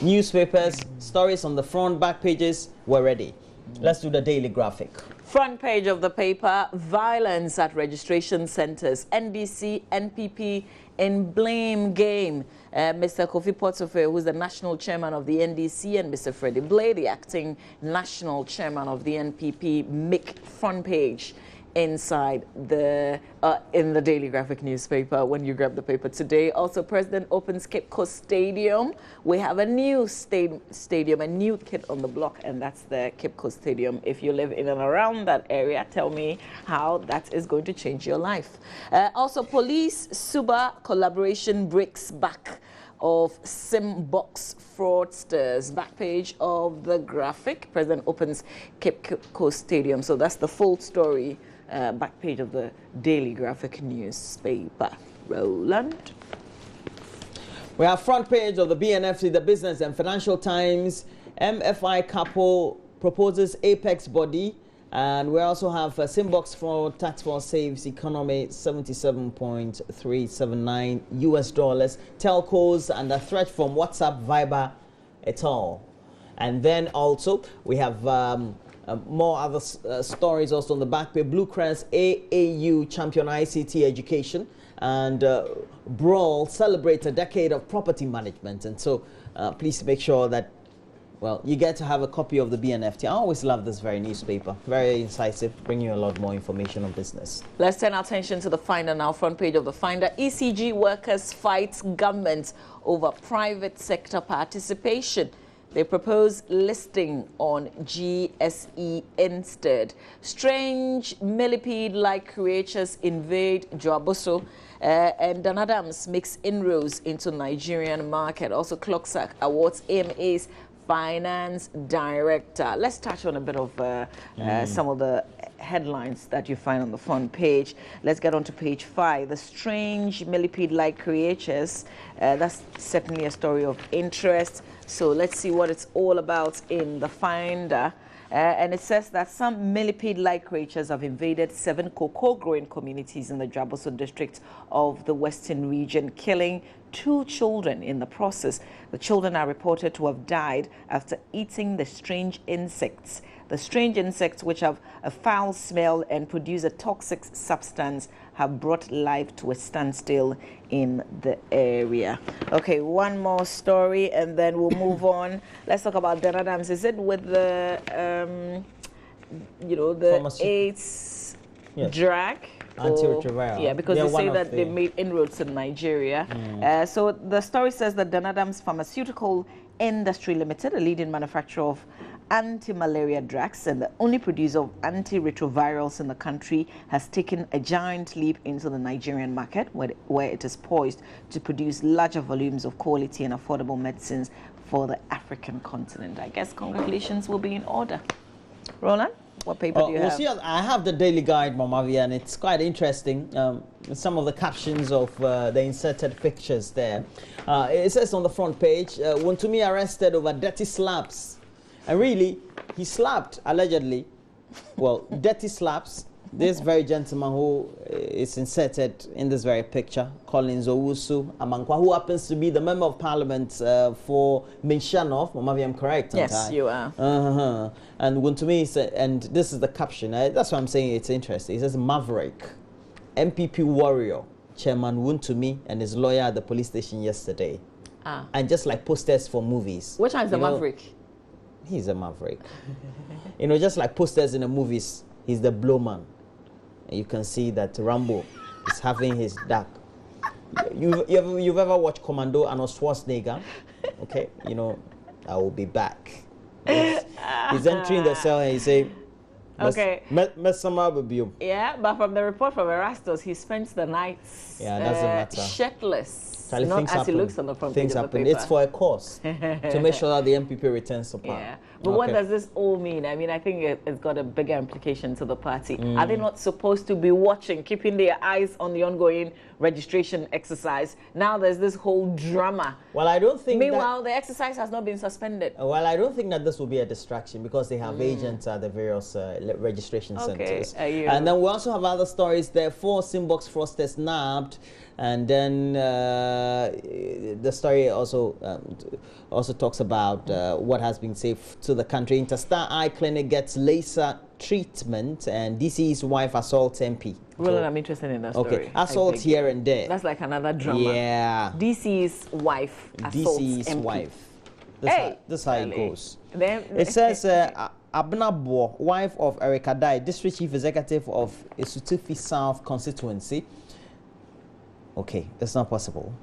Newspapers, stories on the front, back pages, we're ready. Let's do the daily graphic. Front page of the paper, violence at registration centers. NDC, NPP in blame game. Mr. Kofi Potsofe, who's the national chairman of the NDC, and Mr. Freddie Blay, the acting national chairman of the NPP, make front page inside the in the daily graphic newspaper when you grab the paper today. Also, President opens Cape Coast Stadium. We have a new stadium, a new kid on the block, and that's the Cape Coast Stadium. If you live in and around that area, tell me how that is going to change your life. Also, police Suba collaboration breaks back of SIM box fraudsters. Back page of the graphic. President opens Cape Coast Stadium. So that's the full story. Back page of the daily graphic newspaper. Roland. We have front page of the BNFC, the Business and Financial Times. MFI couple proposes apex body. And we also have Simbox fraud, tax force saves economy $77.379 US dollars. Telcos under threat from WhatsApp, Viber, et al. And then also we have more other stories also on the back page. Blue Cross AAU champion ICT education, and Brawl celebrates a decade of property management. And so please make sure that, well, you get to have a copy of the BNFT. I always love this very newspaper. Very incisive, bringing you a lot more information on business. Let's turn our attention to the Finder now. Front page of the Finder. ECG workers fight government over private sector participation. They propose listing on GSE instead. Strange millipede-like creatures invade Joaboso. And Dan Adams makes inroads into Nigerian market. Also, Clocksack awards AMA's finance director. Let's touch on a bit of some of the headlines that you find on the front page. Let's get on to page 5. The strange millipede-like creatures. That's certainly a story of interest. So let's see what it's all about in the Finder. And it says that some millipede-like creatures have invaded 7 cocoa-growing communities in the Joaboso district of the Western region, killing 2 children in the process. The children are reported to have died after eating the strange insects. The strange insects, which have a foul smell and produce a toxic substance, have brought life to a standstill in the area. Okay, one more story and then we'll move on. Let's talk about Dan Adams. Is it with the, the AIDS drag? Antiretroviral. Yeah, because they say that they made inroads in Nigeria. So the story says that Dan Adams Pharmaceutical Industry Limited, a leading manufacturer of anti-malaria drugs and the only producer of antiretrovirals in the country, has taken a giant leap into the Nigerian market, where it is poised to produce larger volumes of quality and affordable medicines for the African continent. I guess congratulations will be in order. Roland, what paper do you have? See, I have the Daily Guide, Mamavi, and it's quite interesting. Some of the captions of the inserted pictures there. It says on the front page, Wontumi arrested over dirty slaps. And really, he slapped, allegedly, well, dirty slaps, this very gentleman who is inserted in this very picture, Collins Owusu Amankwa, who happens to be the Member of Parliament for Minshanov. Maybe I'm correct, aren't Yes, I? you are. And Wontumi said, and this is the caption, that's why I'm saying it's interesting. It says, Maverick, MPP warrior, Chairman Wontumi and his lawyer at the police station yesterday. And just like posters for movies. Which one is the Maverick? He's a maverick. Just like posters in the movies, he's the blowman. And you can see that Rambo is having his dark. You've ever watched Commando and Schwarzenegger? Okay, I will be back. He's entering the cell and he say, okay. Yeah, but from the report from Erastus, he spends the nights doesn't matter. Shirtless. Charlie, not as happen. He looks on the front things page happen. Of the paper. It's for a cause to make sure that the MPP returns to power. Yeah. But what does this all mean? I mean, I think it's got a bigger implication to the party. Are they not supposed to be watching, keeping their eyes on the ongoing registration exercise? Now there's this whole drama. Well, I don't think. Meanwhile, the exercise has not been suspended. Well, I don't think that this will be a distraction because they have agents at the various registration centers. And then we also have other stories there. 4 Simbox fraudsters nabbed. And then the story also talks about what has been safe to the country. Interstar Eye Clinic gets laser treatment, and DC's wife assaults MP. Well, I'm interested in that story. Okay, assault here and there. That's like another drama. Yeah. DC's wife assaults DC's MP. wife. This is how it goes. It says Abnabo, wife of Erica Dai, District Chief Executive of Esutufi South Constituency. Okay, it's not possible.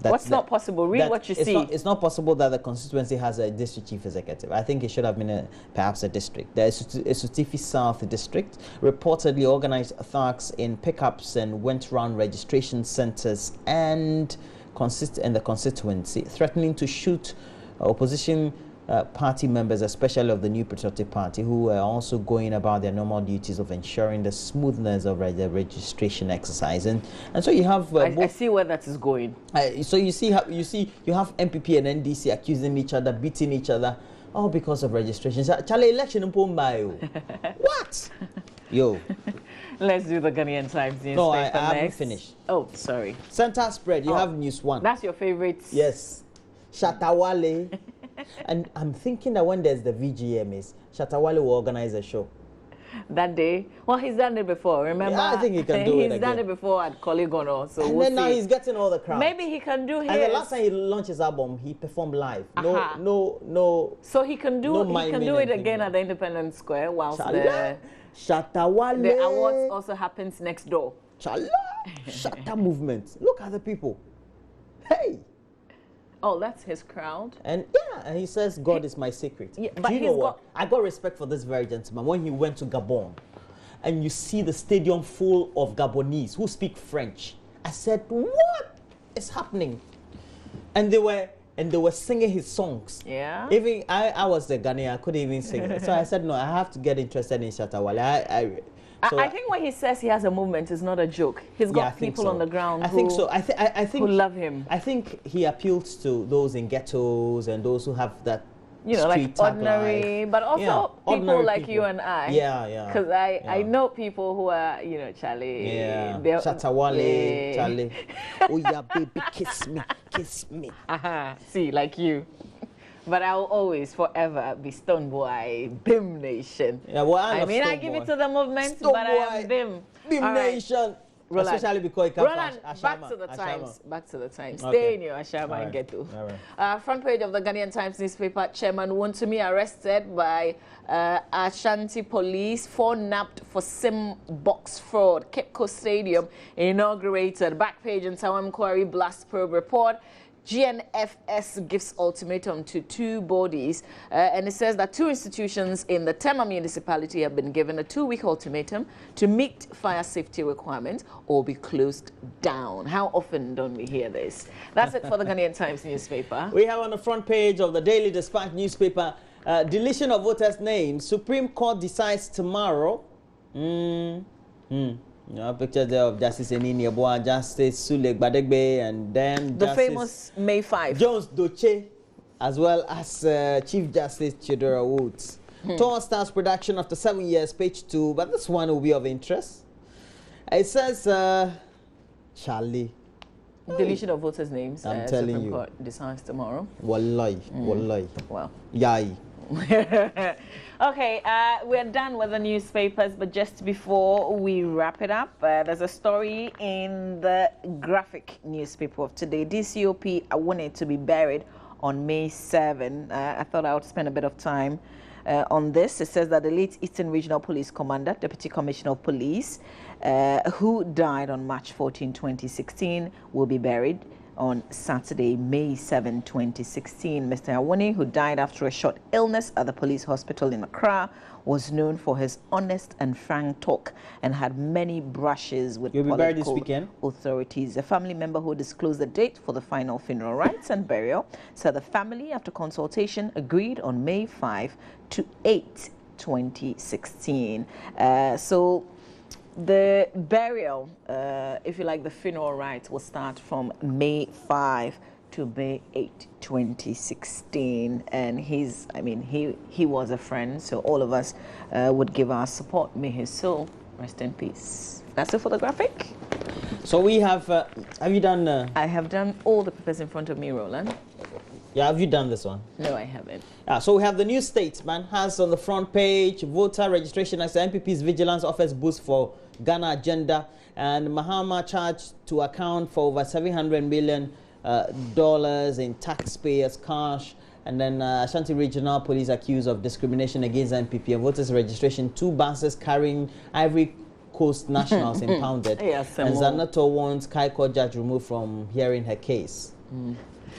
What's not possible? Read what you see. It's not possible that the constituency has a district chief executive. I think it should have been perhaps a district. The Esutufi South District reportedly organized thugs in pickups and went around registration centers and the constituency, threatening to shoot opposition party members, especially of the New Patriotic Party, who are also going about their normal duties of ensuring the smoothness of the registration exercise. And so you have I see where that is going. So you have MPP and NDC accusing each other, beating each other, all because of registration. Charlie, election in what? Yo. Let's do the Ghanaian Times newspaper. No, I haven't finished. Oh, sorry. Center spread. You have News 1. That's your favorite. Yes. Shatawale. And I'm thinking that when there's the VGM, Shatawale will organize a show. That day? Well, he's done it before, remember? Yeah, I think he can do it again. He's done it before at Collegono, so and then now he's getting all the crowd. Maybe he can do his. And the last time he launched his album, he performed live. No. So he can do it again at the Independence Square whilst Shatawale. The awards also happens next door. Shatta movement. Look at the people. Hey. Oh, that's his crowd. And he says, God is my secret. Yeah, but do you know what? I got respect for this very gentleman. When he went to Gabon, and you see the stadium full of Gabonese who speak French, I said, what is happening? And they were singing his songs. Yeah. Even I was the Ghanaian, I couldn't even sing it. So I said, no, I have to get interested in Shatawale. I think when he says he has a movement, it's not a joke. He's got people on the ground I think who love him. I think he appeals to those in ghettos and those who have that, like ordinary, but also people like you and I. Yeah. Because I know people who are, Charlie. Yeah. Shatawale, Charlie. Oh yeah, baby, kiss me. See, like you. But I'll always, forever be Stone Boy, BIM Nation. Yeah, well, I give it to the movement, but I am BIM. BIM Nation. Roland. Especially because it comes Roland, back to the Times. Back to the Times. Okay. Stay in your Ashama and get to. Front page of the Ghanaian Times newspaper, Chairman Wontumi arrested by Ashanti police, 4 nabbed for SIM box fraud. Cape Coast Stadium inaugurated. Back page in Tawam Quarry Blast Probe report. GNFS gives ultimatum to 2 bodies, and it says that 2 institutions in the Tema municipality have been given a 2-week ultimatum to meet fire safety requirements or be closed down. How often don't we hear this? That's it for the Ghanaian Times newspaper. We have on the front page of the Daily Dispatch newspaper, deletion of voters' names. Supreme Court decides tomorrow. Picture there of Justice Enini Yeboah, Justice Sule Gbadegbe, and then the famous May 5. Jones Doche, as well as Chief Justice Chidera Woods. Tour starts production after 7 years, page 2, but this one will be of interest. It says, Charlie. Deletion of voters' names. I'm telling Supreme you. Court decides tomorrow. Wallahi. Well. Yai. Okay, we're done with the newspapers, but just before we wrap it up, there's a story in the Graphic newspaper of today. DCOP are wanted to be buried on May 7. I thought I would spend a bit of time on this. It says that the late Eastern Regional Police Commander, Deputy Commissioner of Police, who died on March 14, 2016, will be buried on Saturday, May 7, 2016. Mr. Awoni, who died after a short illness at the police hospital in Accra, was known for his honest and frank talk and had many brushes with political authorities. A family member who disclosed the date for the final funeral rites and burial said the family, after consultation, agreed on May 5 to 8, 2016. So the burial, if you like, the funeral rites will start from May 5 to May 8, 2016. And he was a friend, so all of us would give our support. May his soul rest in peace. That's it for the graphic. So we have you done? I have done all the papers in front of me, Roland. Yeah, have you done this one? No, I haven't. So we have the New Statesman has on the front page, voter registration as the NPP's vigilance offers boost for Ghana agenda, and Mahama charged to account for over $700 million in taxpayers' cash. And then Ashanti Regional Police accused of discrimination against NPP and voters registration. 2 buses carrying Ivory Coast nationals impounded. Yes, and Zanato wants High Court judge removed from hearing her case.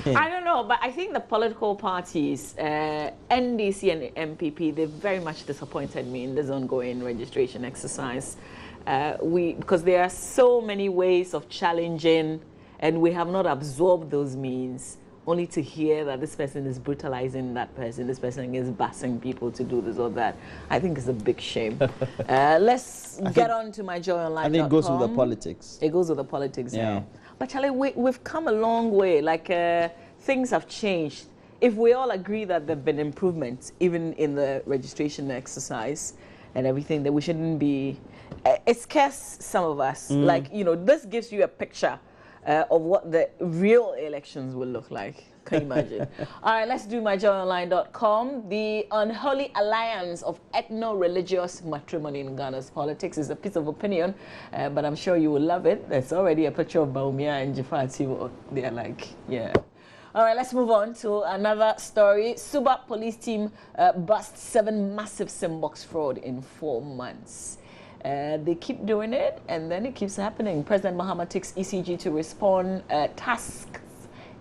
I don't know, but I think the political parties, NDC and MPP, they very much disappointed me in this ongoing registration exercise. Because there are so many ways of challenging, and we have not absorbed those means, only to hear that this person is brutalizing that person, this person is busing people to do this or that. I think it's a big shame. Let's get on to myjoyonline.com. I think it goes with the politics. It goes with the politics, yeah. But Charlie, we've come a long way. Like, things have changed. If we all agree that there have been improvements, even in the registration exercise and everything, that we shouldn't be... it scares some of us. Like, this gives you a picture of what the real elections will look like. Can you imagine? All right, let's do myjoyonline.com. The unholy alliance of ethno-religious matrimony in Ghana's politics is a piece of opinion, but I'm sure you will love it. There's already a picture of Baumia and Jafati. They're like, yeah. All right, let's move on to another story. Suba police team busts 7 massive SIM-box fraud in 4 months. They keep doing it, and then it keeps happening. President Mahama takes ECG to respond, tasks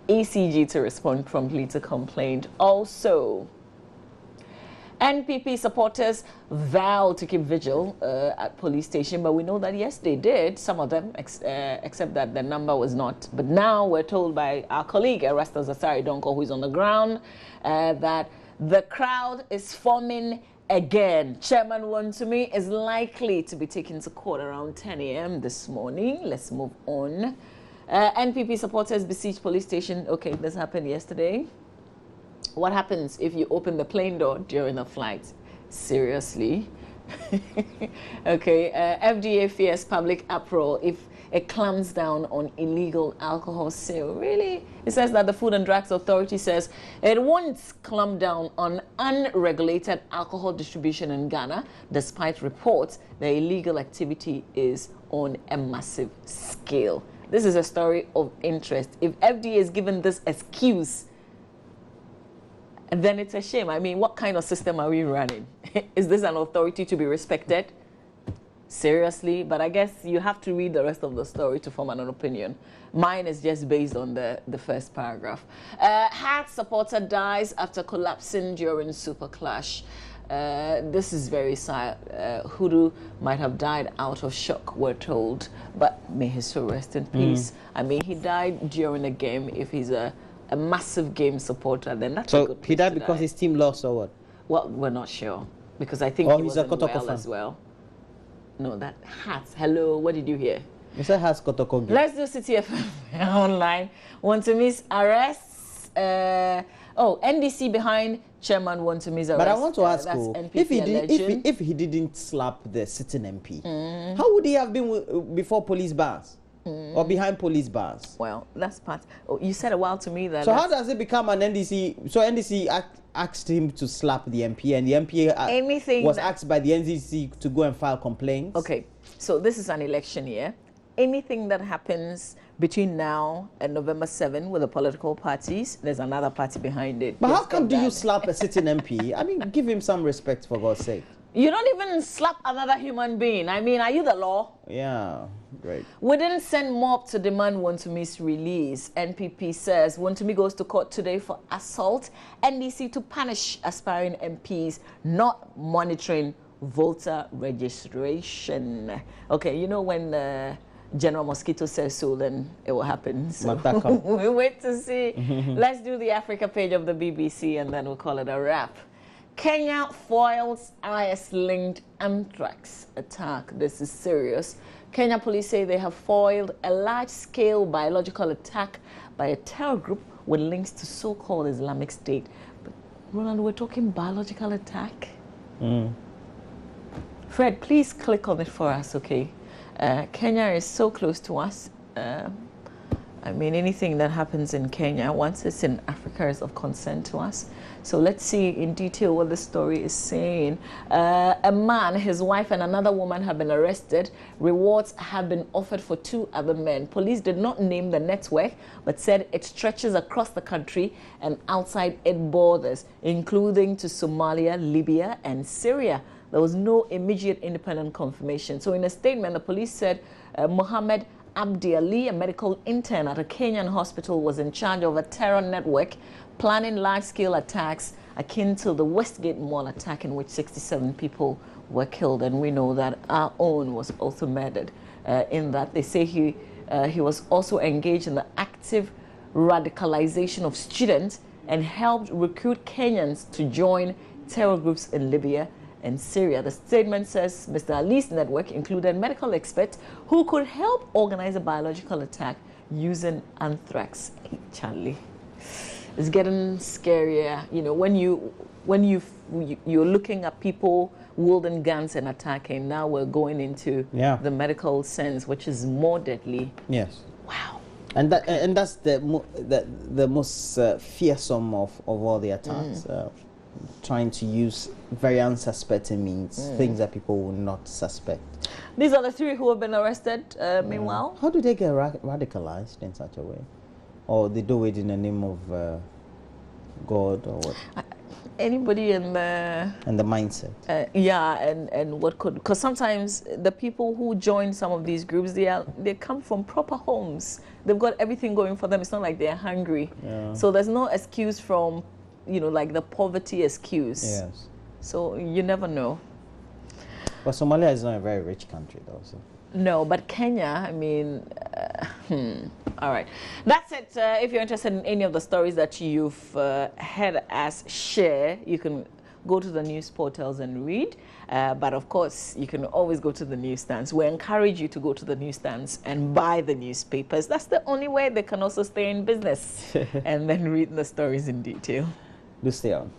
ECG to respond promptly to complaint. Also, NPP supporters vow to keep vigil at police station, but we know that, yes, they did, some of them, except that the number was not. But now we're told by our colleague, Erastus Asari Donko, who is on the ground, that the crowd is forming again. Chairman Wontumi is likely to be taken to court around 10 a.m. this morning. Let's move on. NPP supporters besiege police station. Okay, this happened yesterday. What happens if you open the plane door during a flight? Seriously? Okay, FDA fears public uproar if it clamps down on illegal alcohol sale. Really? It says that the Food and Drugs Authority says it won't clamp down on unregulated alcohol distribution in Ghana, despite reports that illegal activity is on a massive scale. This is a story of interest. If FDA is given this excuse, then it's a shame. I mean, what kind of system are we running? Is this an authority to be respected? Seriously? But I guess you have to read the rest of the story to form an opinion. Mine is just based on the first paragraph. Heart supporter dies after collapsing during super clash. This is very sad. Hudu might have died out of shock, we're told, but may his soul rest in peace. I mean, he died during a game. If he's a massive game supporter, then that's a good place. So he died because his team lost or what? Well, we're not sure, because I think he wasn't well as well. No, that Hats. Hello, what did you hear? You said Hats Kotoko. Let's do City FM online. Wontumi arrests. NDC behind Chairman Wontumi's arrest. But I want to ask you, if he didn't slap the sitting MP, how would he have been before police bars or behind police bars? Well, that's part. Oh, you said a while to me that. So how does it become an NDC? So NDC asked him to slap the MP, and the MP was asked by the NDC to go and file complaints. Okay, so this is an election year. Anything that happens between now and November 7 with the political parties, there's another party behind it. But how come do you slap a sitting MP? I mean, give him some respect, for God's sake. You don't even slap another human being. I mean, are you the law? Yeah. Great. We didn't send mob to demand Wontumi's release. NPP says Wontumi goes to court today for assault. NDC to punish aspiring MPs not monitoring voter registration. Okay, you know when General Mosquito says so, then it will happen. So we wait to see. Let's do the Africa page of the BBC and then we'll call it a wrap. Kenya foils IS-linked anthrax attack. This is serious. Kenya police say they have foiled a large-scale biological attack by a terror group with links to so-called Islamic State. But Roland, we're talking biological attack? Fred, please click on it for us, okay? Kenya is so close to us. I mean, anything that happens in Kenya, once it's in Africa, is of concern to us. So let's see in detail what the story is saying. A man, his wife, and another woman have been arrested. Rewards have been offered for 2 other men. Police did not name the network, but said it stretches across the country and outside its borders, including to Somalia, Libya, and Syria. There was no immediate independent confirmation. So in a statement, the police said Mohammed Abdi Ali, a medical intern at a Kenyan hospital, was in charge of a terror network planning large-scale attacks akin to the Westgate Mall attack in which 67 people were killed. And we know that our own was also murdered in that. They say he was also engaged in the active radicalization of students and helped recruit Kenyans to join terror groups in Libya and Syria. The statement says Mr. Ali's network included medical experts who could help organize a biological attack using anthrax. Hey, Charlie, it's getting scarier. You know, when you're looking at people wielding guns and attacking. Now we're going into the medical sense, which is more deadly. Yes. Wow. And that's the most fearsome of all the attacks. Trying to use very unsuspecting means, things that people will not suspect. These are the 3 who have been arrested, meanwhile. How do they get radicalized in such a way? Or they do it in the name of God or what? Anybody in the... And the mindset. And what could... Because sometimes the people who join some of these groups, they come from proper homes. They've got everything going for them. It's not like they're hungry. Yeah. So there's no excuse from... you know, like the poverty excuse. Yes. So you never know. But Somalia is not a very rich country, though. So. No, but Kenya, I mean, all right. That's it. If you're interested in any of the stories that you've heard us share, you can go to the news portals and read. But of course, you can always go to the newsstands. We encourage you to go to the newsstands and buy the newspapers. That's the only way they can also stay in business and then read the stories in detail. Do stay on.